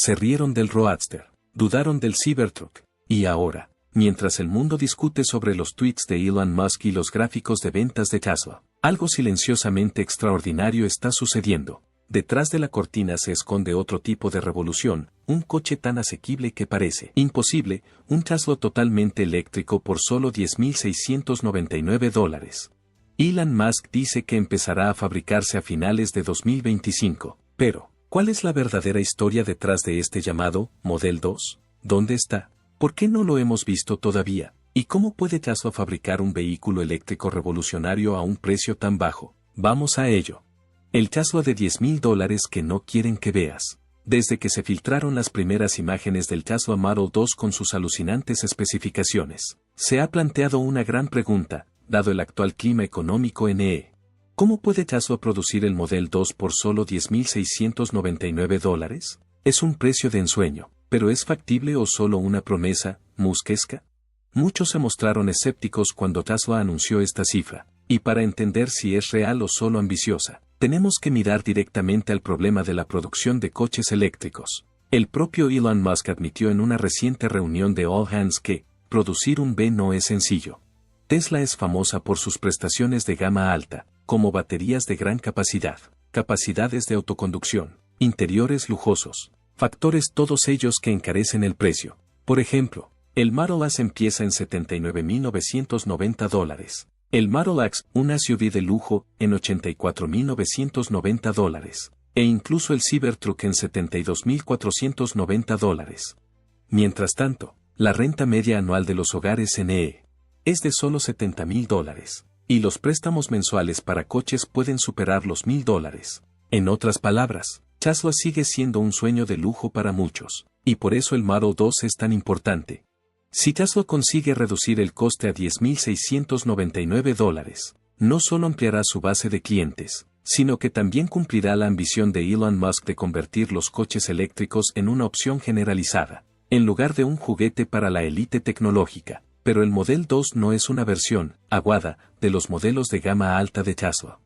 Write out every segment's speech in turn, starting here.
se rieron del Roadster, dudaron del Cybertruck, y ahora, mientras el mundo discute sobre los tweets de Elon Musk y los gráficos de ventas de Tesla, algo silenciosamente extraordinario está sucediendo. Detrás de la cortina se esconde otro tipo de revolución, un coche tan asequible que parece imposible, un Tesla totalmente eléctrico por solo $10,699. Elon Musk dice que empezará a fabricarse a finales de 2025, pero, ¿cuál es la verdadera historia detrás de este llamado Model 2? ¿Dónde está? ¿Por qué no lo hemos visto todavía? ¿Y cómo puede Tesla fabricar un vehículo eléctrico revolucionario a un precio tan bajo? Vamos a ello. El Tesla de $10,000 que no quieren que veas. Desde que se filtraron las primeras imágenes del Tesla Model 2 con sus alucinantes especificaciones, se ha planteado una gran pregunta, dado el actual clima económico en ¿Cómo puede Tesla producir el Model 2 por solo $10,699? Es un precio de ensueño, pero ¿es factible o solo una promesa muskesca? Muchos se mostraron escépticos cuando Tesla anunció esta cifra, y para entender si es real o solo ambiciosa, tenemos que mirar directamente al problema de la producción de coches eléctricos. El propio Elon Musk admitió en una reciente reunión de All Hands que, producir un B no es sencillo. Tesla es famosa por sus prestaciones de gama alta, como baterías de gran capacidad, capacidades de autoconducción, interiores lujosos, factores todos ellos que encarecen el precio. Por ejemplo, el Model S empieza en $79,990. El Model X, una SUV de lujo, en $84,990, e incluso el Cybertruck en $72,490. Mientras tanto, la renta media anual de los hogares en es de solo $70,000, y los préstamos mensuales para coches pueden superar los $1,000. En otras palabras, Tesla sigue siendo un sueño de lujo para muchos, y por eso el Model 2 es tan importante. Si Tesla consigue reducir el coste a $10,699, no solo ampliará su base de clientes, sino que también cumplirá la ambición de Elon Musk de convertir los coches eléctricos en una opción generalizada, en lugar de un juguete para la élite tecnológica. Pero el Model 2 no es una versión, aguada, de los modelos de gama alta de Tesla.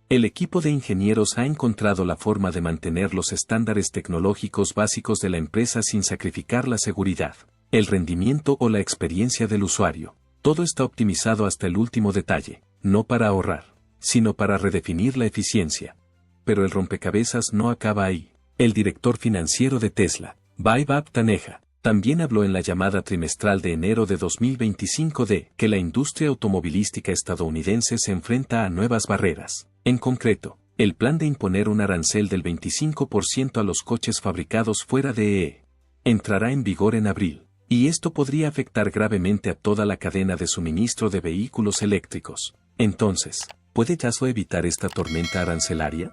El equipo de ingenieros ha encontrado la forma de mantener los estándares tecnológicos básicos de la empresa sin sacrificar la seguridad, el rendimiento o la experiencia del usuario. Todo está optimizado hasta el último detalle, no para ahorrar, sino para redefinir la eficiencia. Pero el rompecabezas no acaba ahí. El director financiero de Tesla, Vaibhav Taneja, también habló en la llamada trimestral de enero de 2025 de que la industria automovilística estadounidense se enfrenta a nuevas barreras. En concreto, el plan de imponer un arancel del 25% a los coches fabricados fuera de entrará en vigor en abril, y esto podría afectar gravemente a toda la cadena de suministro de vehículos eléctricos. Entonces, ¿puede Tesla evitar esta tormenta arancelaria?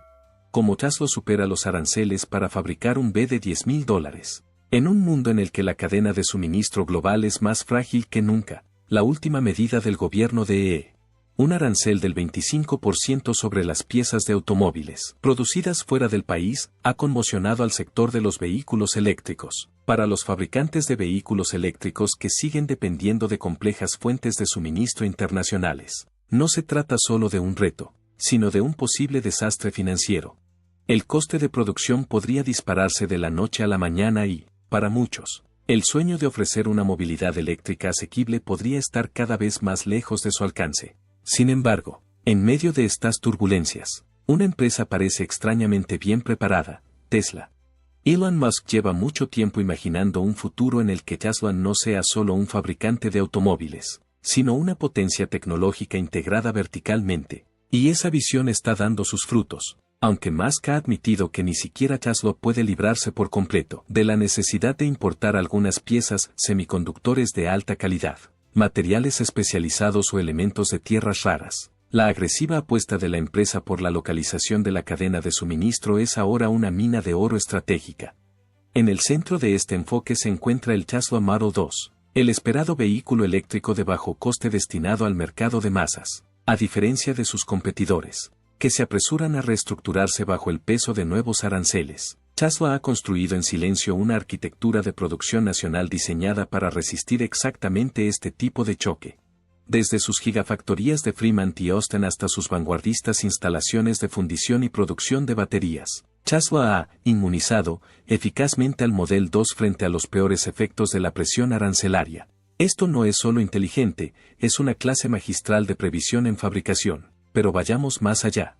¿Cómo Tesla supera los aranceles para fabricar un B de $10,000? En un mundo en el que la cadena de suministro global es más frágil que nunca, la última medida del gobierno de un arancel del 25% sobre las piezas de automóviles producidas fuera del país ha conmocionado al sector de los vehículos eléctricos. Para los fabricantes de vehículos eléctricos que siguen dependiendo de complejas fuentes de suministro internacionales, no se trata solo de un reto, sino de un posible desastre financiero. El coste de producción podría dispararse de la noche a la mañana y, para muchos, el sueño de ofrecer una movilidad eléctrica asequible podría estar cada vez más lejos de su alcance. Sin embargo, en medio de estas turbulencias, una empresa parece extrañamente bien preparada, Tesla. Elon Musk lleva mucho tiempo imaginando un futuro en el que Tesla no sea solo un fabricante de automóviles, sino una potencia tecnológica integrada verticalmente, y esa visión está dando sus frutos. Aunque Musk ha admitido que ni siquiera Tesla puede librarse por completo de la necesidad de importar algunas piezas semiconductores de alta calidad, materiales especializados o elementos de tierras raras, la agresiva apuesta de la empresa por la localización de la cadena de suministro es ahora una mina de oro estratégica. En el centro de este enfoque se encuentra el Tesla Model 2, el esperado vehículo eléctrico de bajo coste destinado al mercado de masas, a diferencia de sus competidores, que se apresuran a reestructurarse bajo el peso de nuevos aranceles. Tesla ha construido en silencio una arquitectura de producción nacional diseñada para resistir exactamente este tipo de choque. Desde sus gigafactorías de Fremont y Austin hasta sus vanguardistas instalaciones de fundición y producción de baterías, Tesla ha inmunizado eficazmente al Model 2 frente a los peores efectos de la presión arancelaria. Esto no es solo inteligente, es una clase magistral de previsión en fabricación. Pero vayamos más allá.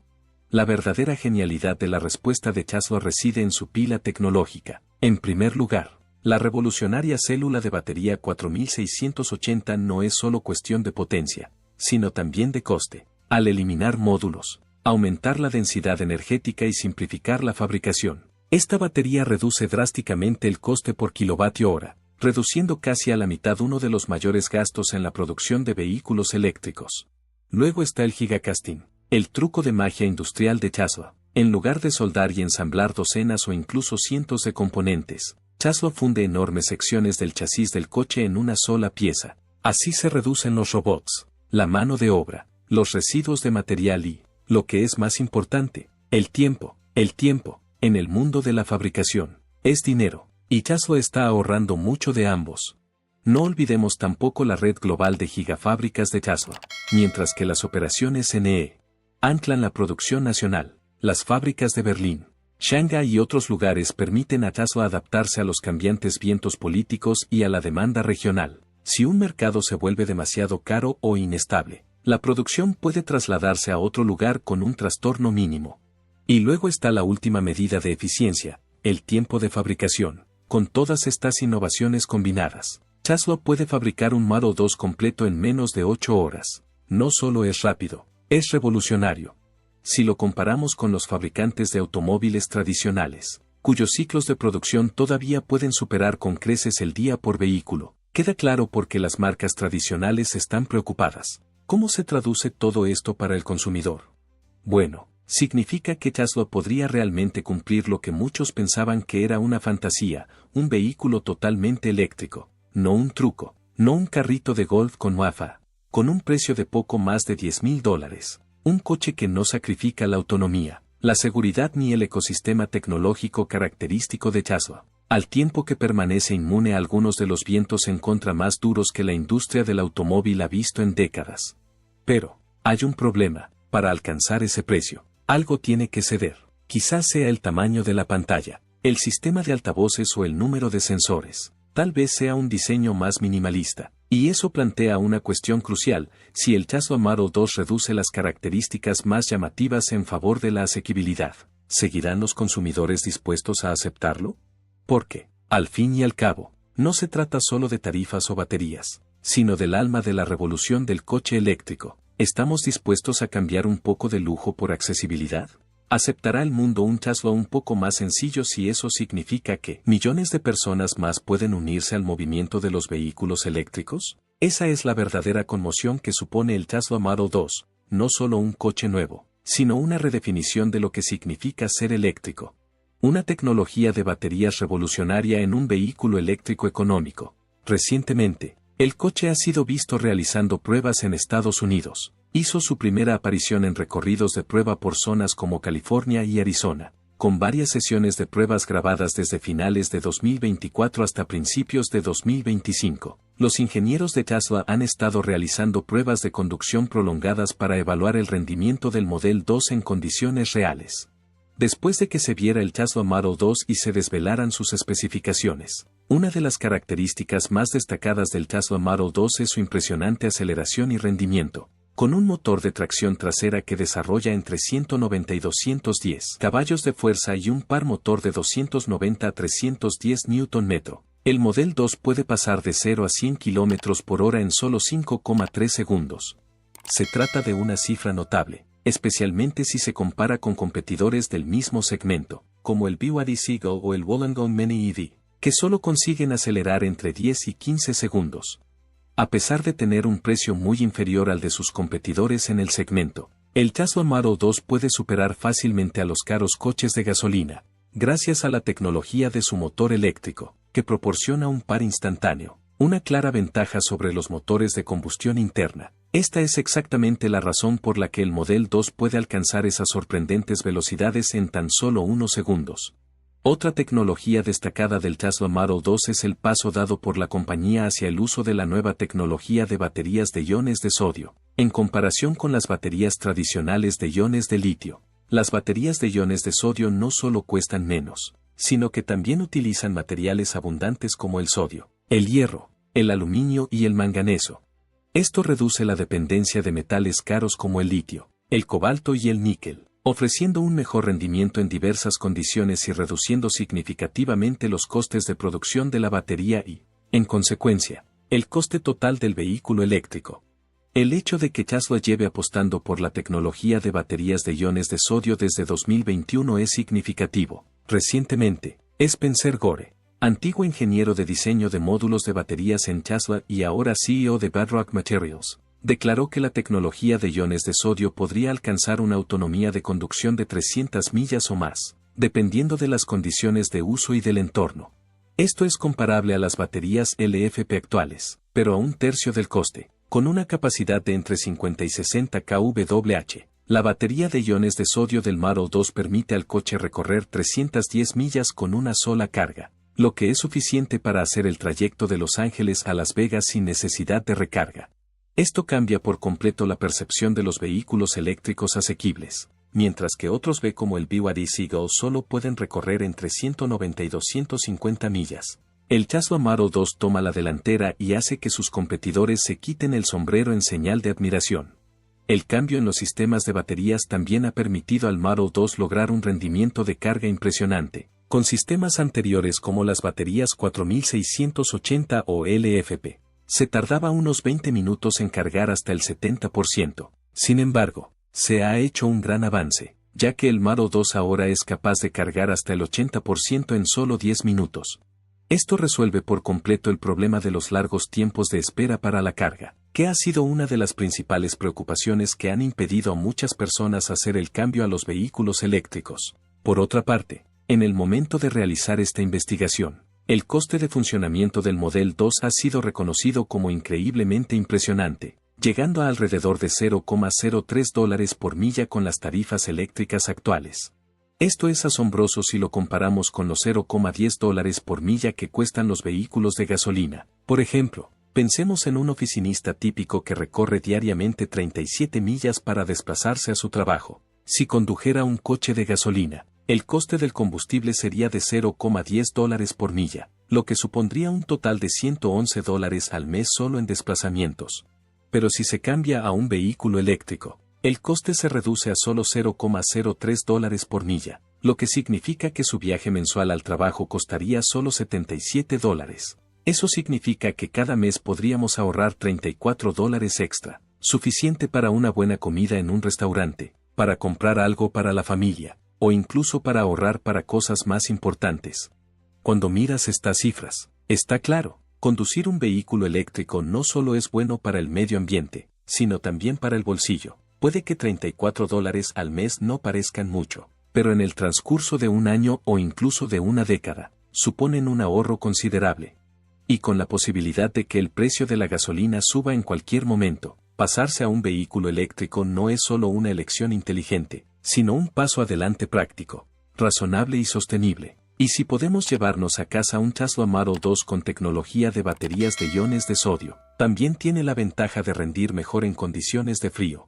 La verdadera genialidad de la respuesta de Tesla reside en su pila tecnológica. En primer lugar, la revolucionaria célula de batería 4680 no es solo cuestión de potencia, sino también de coste. Al eliminar módulos, aumentar la densidad energética y simplificar la fabricación, esta batería reduce drásticamente el coste por kilovatio hora, reduciendo casi a la mitad uno de los mayores gastos en la producción de vehículos eléctricos. Luego está el gigacasting, el truco de magia industrial de Tesla. En lugar de soldar y ensamblar docenas o incluso cientos de componentes, Tesla funde enormes secciones del chasis del coche en una sola pieza. Así se reducen los robots, la mano de obra, los residuos de material y, lo que es más importante, el tiempo. El tiempo, en el mundo de la fabricación, es dinero, y Tesla está ahorrando mucho de ambos. No olvidemos tampoco la red global de gigafábricas de Tesla, mientras que las operaciones NE anclan la producción nacional. Las fábricas de Berlín, Shanghái y otros lugares permiten a Tesla adaptarse a los cambiantes vientos políticos y a la demanda regional. Si un mercado se vuelve demasiado caro o inestable, la producción puede trasladarse a otro lugar con un trastorno mínimo. Y luego está la última medida de eficiencia, el tiempo de fabricación. Con todas estas innovaciones combinadas, Tesla puede fabricar un Model 2 completo en menos de 8 horas. No solo es rápido, es revolucionario. Si lo comparamos con los fabricantes de automóviles tradicionales, cuyos ciclos de producción todavía pueden superar con creces el día por vehículo, queda claro por qué las marcas tradicionales están preocupadas. ¿Cómo se traduce todo esto para el consumidor? Bueno, significa que Tesla podría realmente cumplir lo que muchos pensaban que era una fantasía, un vehículo totalmente eléctrico, no un truco, no un carrito de golf con WAFA, con un precio de poco más de $10,000. Un coche que no sacrifica la autonomía, la seguridad ni el ecosistema tecnológico característico de Tesla, al tiempo que permanece inmune a algunos de los vientos en contra más duros que la industria del automóvil ha visto en décadas. Pero, hay un problema: para alcanzar ese precio, algo tiene que ceder. Quizás sea el tamaño de la pantalla, el sistema de altavoces o el número de sensores. Tal vez sea un diseño más minimalista. Y eso plantea una cuestión crucial: si el Tesla Model 2 reduce las características más llamativas en favor de la asequibilidad, ¿seguirán los consumidores dispuestos a aceptarlo? Porque, al fin y al cabo, no se trata solo de tarifas o baterías, sino del alma de la revolución del coche eléctrico. ¿Estamos dispuestos a cambiar un poco de lujo por accesibilidad? ¿Aceptará el mundo un Tesla un poco más sencillo si eso significa que millones de personas más pueden unirse al movimiento de los vehículos eléctricos? Esa es la verdadera conmoción que supone el Tesla Model 2, no solo un coche nuevo, sino una redefinición de lo que significa ser eléctrico. Una tecnología de baterías revolucionaria en un vehículo eléctrico económico. Recientemente, el coche ha sido visto realizando pruebas en Estados Unidos. Hizo su primera aparición en recorridos de prueba por zonas como California y Arizona, con varias sesiones de pruebas grabadas desde finales de 2024 hasta principios de 2025. Los ingenieros de Tesla han estado realizando pruebas de conducción prolongadas para evaluar el rendimiento del Model 2 en condiciones reales. Después de que se viera el Tesla Model 2 y se desvelaran sus especificaciones, una de las características más destacadas del Tesla Model 2 es su impresionante aceleración y rendimiento. Con un motor de tracción trasera que desarrolla entre 190 y 210 caballos de fuerza y un par motor de 290 a 310 Nm, el Model 2 puede pasar de 0 a 100 km por hora en solo 5,3 segundos. Se trata de una cifra notable, especialmente si se compara con competidores del mismo segmento, como el BYD Seagull o el Wollongong Mini EV, que solo consiguen acelerar entre 10 y 15 segundos. A pesar de tener un precio muy inferior al de sus competidores en el segmento, el Tesla Model 2 puede superar fácilmente a los caros coches de gasolina, gracias a la tecnología de su motor eléctrico, que proporciona un par instantáneo, una clara ventaja sobre los motores de combustión interna. Esta es exactamente la razón por la que el Model 2 puede alcanzar esas sorprendentes velocidades en tan solo unos segundos. Otra tecnología destacada del Tesla Model 2 es el paso dado por la compañía hacia el uso de la nueva tecnología de baterías de iones de sodio. En comparación con las baterías tradicionales de iones de litio, Las baterías de iones de sodio no solo cuestan menos, sino que también utilizan materiales abundantes como el sodio, el hierro, el aluminio y el manganeso. Esto reduce la dependencia de metales caros como el litio, el cobalto y el níquel, ofreciendo un mejor rendimiento en diversas condiciones y reduciendo significativamente los costes de producción de la batería y, en consecuencia, el coste total del vehículo eléctrico. El hecho de que Tesla lleve apostando por la tecnología de baterías de iones de sodio desde 2021 es significativo. Recientemente, Spencer Gore, antiguo ingeniero de diseño de módulos de baterías en Tesla y ahora CEO de Bedrock Materials, declaró que la tecnología de iones de sodio podría alcanzar una autonomía de conducción de 300 millas o más, dependiendo de las condiciones de uso y del entorno. Esto es comparable a las baterías LFP actuales, pero a un tercio del coste. Con una capacidad de entre 50 y 60 kWh, la batería de iones de sodio del Model 2 permite al coche recorrer 310 millas con una sola carga, lo que es suficiente para hacer el trayecto de Los Ángeles a Las Vegas sin necesidad de recarga. Esto cambia por completo la percepción de los vehículos eléctricos asequibles, mientras que otros como el BYD Seagull solo pueden recorrer entre 190 y 250 millas. El Tesla Model 2 toma la delantera y hace que sus competidores se quiten el sombrero en señal de admiración. El cambio en los sistemas de baterías también ha permitido al Model 2 lograr un rendimiento de carga impresionante, con sistemas anteriores como las baterías 4680 o LFP. Se tardaba unos 20 minutos en cargar hasta el 70%. Sin embargo, se ha hecho un gran avance, ya que el Model 2 ahora es capaz de cargar hasta el 80% en solo 10 minutos. Esto resuelve por completo el problema de los largos tiempos de espera para la carga, que ha sido una de las principales preocupaciones que han impedido a muchas personas hacer el cambio a los vehículos eléctricos. Por otra parte, en el momento de realizar esta investigación, el coste de funcionamiento del Model 2 ha sido reconocido como increíblemente impresionante, llegando a alrededor de $0,03 por milla con las tarifas eléctricas actuales. Esto es asombroso si lo comparamos con los $0,10 por milla que cuestan los vehículos de gasolina. Por ejemplo, pensemos en un oficinista típico que recorre diariamente 37 millas para desplazarse a su trabajo. Si condujera un coche de gasolina, el coste del combustible sería de $0,10 por milla, lo que supondría un total de $111 al mes solo en desplazamientos. Pero si se cambia a un vehículo eléctrico, el coste se reduce a solo $0,03 por milla, lo que significa que su viaje mensual al trabajo costaría solo $77. Eso significa que cada mes podríamos ahorrar $34 extra, suficiente para una buena comida en un restaurante, para comprar algo para la familia, o incluso para ahorrar para cosas más importantes. Cuando miras estas cifras, está claro, conducir un vehículo eléctrico no solo es bueno para el medio ambiente, sino también para el bolsillo. Puede que $34 al mes no parezcan mucho, pero en el transcurso de un año o incluso de una década, suponen un ahorro considerable. Y con la posibilidad de que el precio de la gasolina suba en cualquier momento, pasarse a un vehículo eléctrico no es solo una elección inteligente, sino un paso adelante práctico, razonable y sostenible. Y si podemos llevarnos a casa un Tesla Model 2 con tecnología de baterías de iones de sodio, también tiene la ventaja de rendir mejor en condiciones de frío.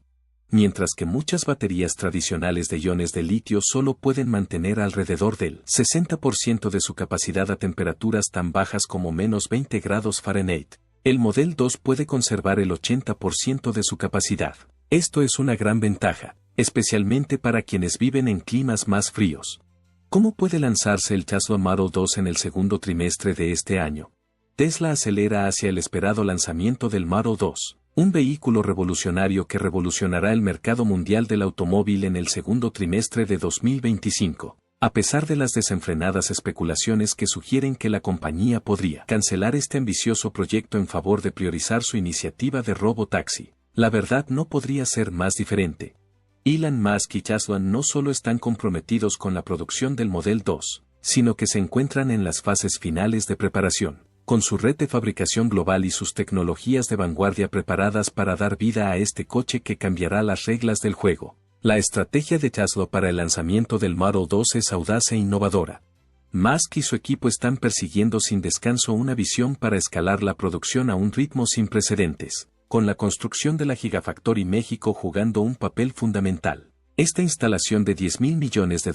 Mientras que muchas baterías tradicionales de iones de litio solo pueden mantener alrededor del 60% de su capacidad a temperaturas tan bajas como -20 grados Fahrenheit, el Model 2 puede conservar el 80% de su capacidad. Esto es una gran ventaja, especialmente para quienes viven en climas más fríos. ¿Cómo puede lanzarse el Tesla Model 2 en el segundo trimestre de este año? Tesla acelera hacia el esperado lanzamiento del Model 2. Un vehículo revolucionario que revolucionará el mercado mundial del automóvil en el segundo trimestre de 2025, a pesar de las desenfrenadas especulaciones que sugieren que la compañía podría cancelar este ambicioso proyecto en favor de priorizar su iniciativa de robotaxi. La verdad no podría ser más diferente. Elon Musk y Tesla no solo están comprometidos con la producción del Model 2, sino que se encuentran en las fases finales de preparación, con su red de fabricación global y sus tecnologías de vanguardia preparadas para dar vida a este coche que cambiará las reglas del juego. La estrategia de Tesla para el lanzamiento del Model 2 es audaz e innovadora. Musk y su equipo están persiguiendo sin descanso una visión para escalar la producción a un ritmo sin precedentes, con la construcción de la Gigafactory México jugando un papel fundamental. Esta instalación de $10.000 millones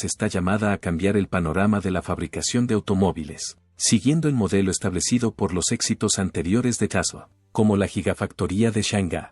está llamada a cambiar el panorama de la fabricación de automóviles, siguiendo el modelo establecido por los éxitos anteriores de Tesla, como la Gigafactoría de Shanghái.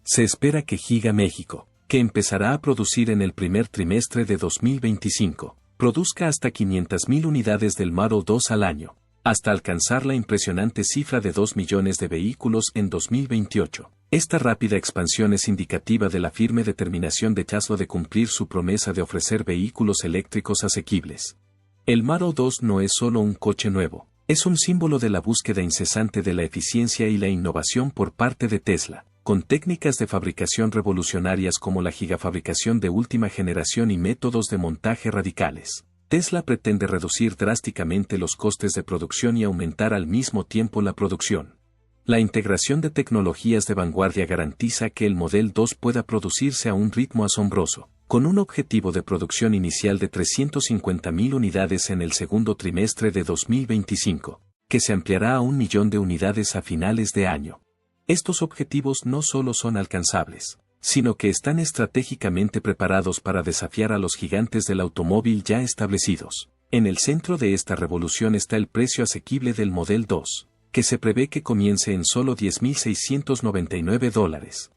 Se espera que Giga México, que empezará a producir en el primer trimestre de 2025, produzca hasta 500.000 unidades del Model 2 al año, hasta alcanzar la impresionante cifra de 2 millones de vehículos en 2028. Esta rápida expansión es indicativa de la firme determinación de Tesla de cumplir su promesa de ofrecer vehículos eléctricos asequibles. El Model 2 no es solo un coche nuevo, es un símbolo de la búsqueda incesante de la eficiencia y la innovación por parte de Tesla, con técnicas de fabricación revolucionarias como la gigafabricación de última generación y métodos de montaje radicales. Tesla pretende reducir drásticamente los costes de producción y aumentar al mismo tiempo la producción. La integración de tecnologías de vanguardia garantiza que el Model 2 pueda producirse a un ritmo asombroso, con un objetivo de producción inicial de 350.000 unidades en el segundo trimestre de 2025, que se ampliará a 1 millón de unidades a finales de año. Estos objetivos no solo son alcanzables, sino que están estratégicamente preparados para desafiar a los gigantes del automóvil ya establecidos. En el centro de esta revolución está el precio asequible del Model 2, que se prevé que comience en solo $10.699.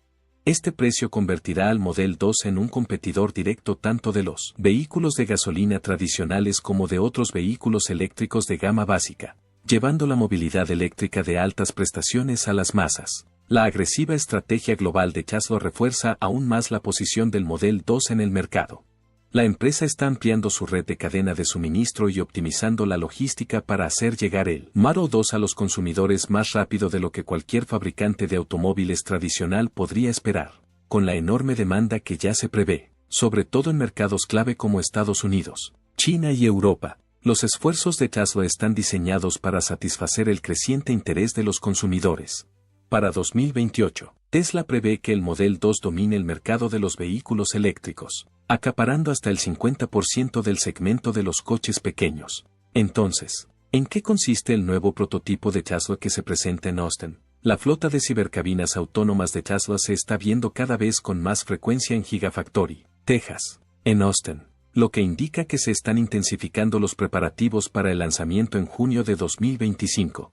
Este precio convertirá al Model 2 en un competidor directo tanto de los vehículos de gasolina tradicionales como de otros vehículos eléctricos de gama básica, llevando la movilidad eléctrica de altas prestaciones a las masas. La agresiva estrategia global de Tesla refuerza aún más la posición del Model 2 en el mercado. La empresa está ampliando su red de cadena de suministro y optimizando la logística para hacer llegar el Model 2 a los consumidores más rápido de lo que cualquier fabricante de automóviles tradicional podría esperar, con la enorme demanda que ya se prevé, sobre todo en mercados clave como Estados Unidos, China y Europa. Los esfuerzos de Tesla están diseñados para satisfacer el creciente interés de los consumidores. Para 2028, Tesla prevé que el Model 2 domine el mercado de los vehículos eléctricos, acaparando hasta el 50% del segmento de los coches pequeños. Entonces, ¿en qué consiste el nuevo prototipo de Tesla que se presenta en Austin? La flota de cibercabinas autónomas de Tesla se está viendo cada vez con más frecuencia en Gigafactory, Texas, en Austin, lo que indica que se están intensificando los preparativos para el lanzamiento en junio de 2025.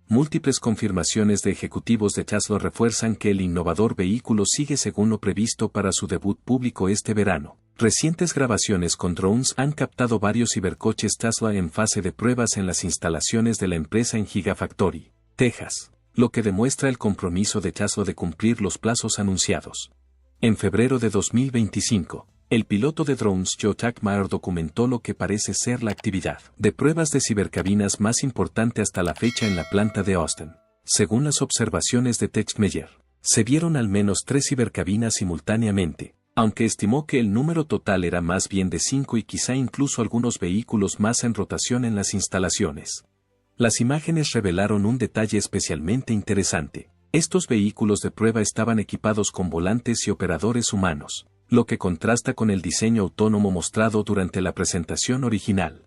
Múltiples confirmaciones de ejecutivos de Tesla refuerzan que el innovador vehículo sigue según lo previsto para su debut público este verano. Recientes grabaciones con drones han captado varios cibercoches Tesla en fase de pruebas en las instalaciones de la empresa en Gigafactory, Texas, lo que demuestra el compromiso de Tesla de cumplir los plazos anunciados. En febrero de 2025, el piloto de drones Joe Tuckmeyer documentó lo que parece ser la actividad de pruebas de cibercabinas más importante hasta la fecha en la planta de Austin. Según las observaciones de Tuckmeyer, se vieron al menos 3 cibercabinas simultáneamente, aunque estimó que el número total era más bien de 5 y quizá incluso algunos vehículos más en rotación en las instalaciones. Las imágenes revelaron un detalle especialmente interesante. Estos vehículos de prueba estaban equipados con volantes y operadores humanos, lo que contrasta con el diseño autónomo mostrado durante la presentación original.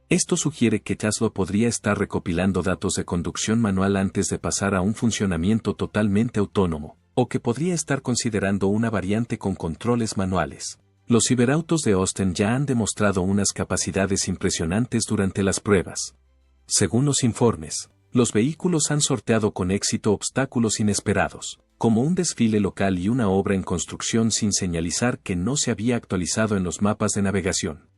Esto sugiere que Tesla podría estar recopilando datos de conducción manual antes de pasar a un funcionamiento totalmente autónomo, o que podría estar considerando una variante con controles manuales. Los ciberautos de Austin ya han demostrado unas capacidades impresionantes durante las pruebas. Según los informes, los vehículos han sorteado con éxito obstáculos inesperados, como un desfile local y una obra en construcción sin señalizar que no se había actualizado en los mapas de navegación.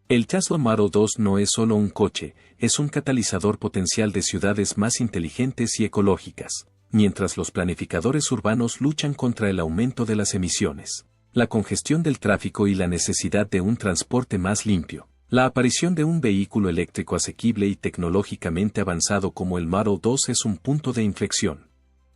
El Tesla Model 2 no es solo un coche, es un catalizador potencial de ciudades más inteligentes y ecológicas, mientras los planificadores urbanos luchan contra el aumento de las emisiones, la congestión del tráfico y la necesidad de un transporte más limpio. La aparición de un vehículo eléctrico asequible y tecnológicamente avanzado como el Model 2 es un punto de inflexión.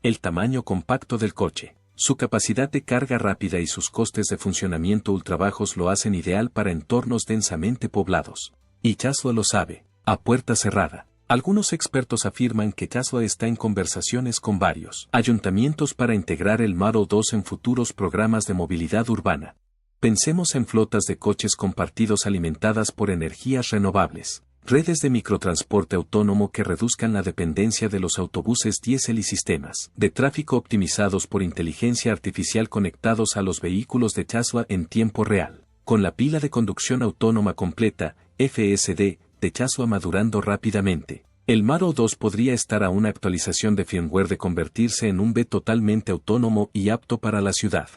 El tamaño compacto del coche, su capacidad de carga rápida y sus costes de funcionamiento ultrabajos lo hacen ideal para entornos densamente poblados. Y Tesla lo sabe, a puerta cerrada. Algunos expertos afirman que Tesla está en conversaciones con varios ayuntamientos para integrar el Model 2 en futuros programas de movilidad urbana. Pensemos en flotas de coches compartidos alimentadas por energías renovables, Redes de microtransporte autónomo que reduzcan la dependencia de los autobuses diésel y sistemas de tráfico optimizados por inteligencia artificial conectados a los vehículos de Tesla en tiempo real, con la pila de conducción autónoma completa, FSD, de Tesla madurando rápidamente. El Model 2 podría estar a una actualización de firmware de convertirse en un B totalmente autónomo y apto para la ciudad.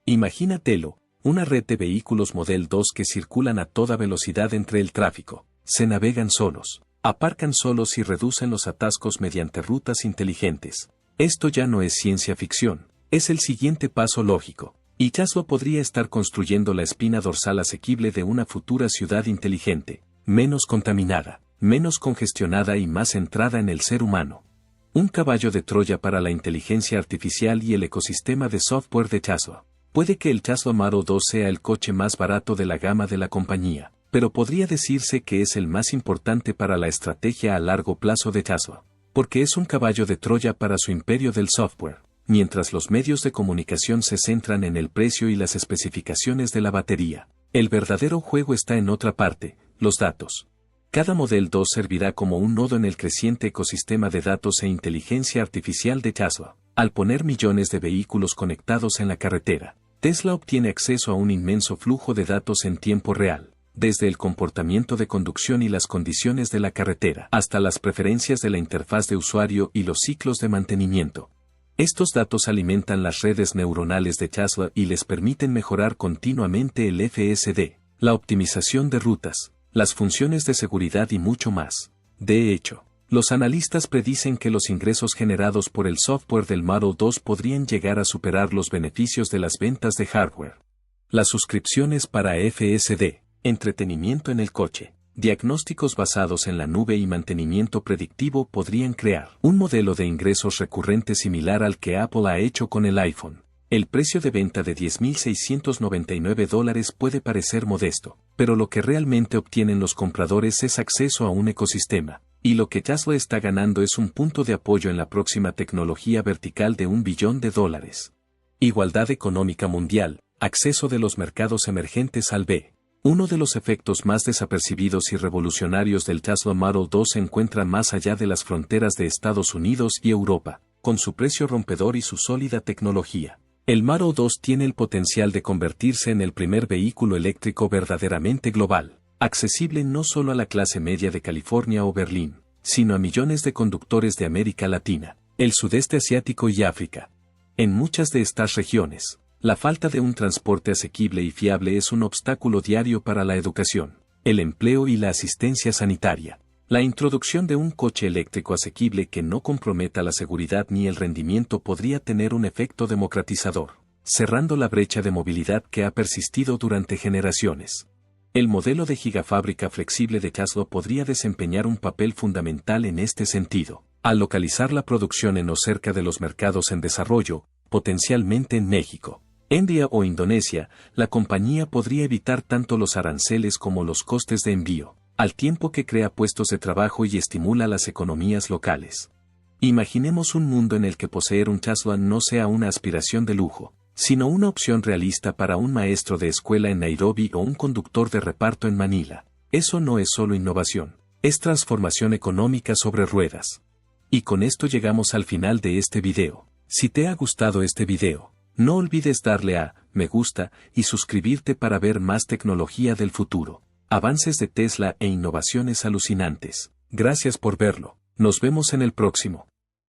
Imagínatelo, una red de vehículos Model 2 que circulan a toda velocidad entre el tráfico, se navegan solos, aparcan solos y reducen los atascos mediante rutas inteligentes. Esto ya no es ciencia ficción, es el siguiente paso lógico, y Tesla podría estar construyendo la espina dorsal asequible de una futura ciudad inteligente, menos contaminada, menos congestionada y más centrada en el ser humano. Un caballo de Troya para la inteligencia artificial y el ecosistema de software de Tesla. Puede que el Tesla Model 2 sea el coche más barato de la gama de la compañía, pero podría decirse que es el más importante para la estrategia a largo plazo de Tesla, porque es un caballo de Troya para su imperio del software, mientras los medios de comunicación se centran en el precio y las especificaciones de la batería. El verdadero juego está en otra parte, los datos. Cada Model 2 servirá como un nodo en el creciente ecosistema de datos e inteligencia artificial de Tesla. Al poner millones de vehículos conectados en la carretera, Tesla obtiene acceso a un inmenso flujo de datos en tiempo real, desde el comportamiento de conducción y las condiciones de la carretera hasta las preferencias de la interfaz de usuario y los ciclos de mantenimiento. Estos datos alimentan las redes neuronales de Tesla y les permiten mejorar continuamente el FSD, la optimización de rutas, las funciones de seguridad y mucho más. De hecho, los analistas predicen que los ingresos generados por el software del Model 2 podrían llegar a superar los beneficios de las ventas de hardware. Las suscripciones para FSD, entretenimiento en el coche, diagnósticos basados en la nube y mantenimiento predictivo podrían crear un modelo de ingresos recurrente similar al que Apple ha hecho con el iPhone. El precio de venta de $10,699 puede parecer modesto, pero lo que realmente obtienen los compradores es acceso a un ecosistema, y lo que Tesla está ganando es un punto de apoyo en la próxima tecnología vertical de $1 billón. Igualdad económica mundial, acceso de los mercados emergentes al B. Uno de los efectos más desapercibidos y revolucionarios del Tesla Model 2 se encuentra más allá de las fronteras de Estados Unidos y Europa, con su precio rompedor y su sólida tecnología. El Model 2 tiene el potencial de convertirse en el primer vehículo eléctrico verdaderamente global, accesible no solo a la clase media de California o Berlín, sino a millones de conductores de América Latina, el sudeste asiático y África. En muchas de estas regiones, la falta de un transporte asequible y fiable es un obstáculo diario para la educación, el empleo y la asistencia sanitaria. La introducción de un coche eléctrico asequible que no comprometa la seguridad ni el rendimiento podría tener un efecto democratizador, cerrando la brecha de movilidad que ha persistido durante generaciones. El modelo de gigafábrica flexible de Tesla podría desempeñar un papel fundamental en este sentido, al localizar la producción en o cerca de los mercados en desarrollo, potencialmente en México, India o Indonesia. La compañía podría evitar tanto los aranceles como los costes de envío, al tiempo que crea puestos de trabajo y estimula las economías locales. Imaginemos un mundo en el que poseer un Tesla no sea una aspiración de lujo, sino una opción realista para un maestro de escuela en Nairobi o un conductor de reparto en Manila. Eso no es solo innovación, es transformación económica sobre ruedas. Y con esto llegamos al final de este video. Si te ha gustado este video, no olvides darle a me gusta y suscribirte para ver más tecnología del futuro, avances de Tesla e innovaciones alucinantes. Gracias por verlo. Nos vemos en el próximo.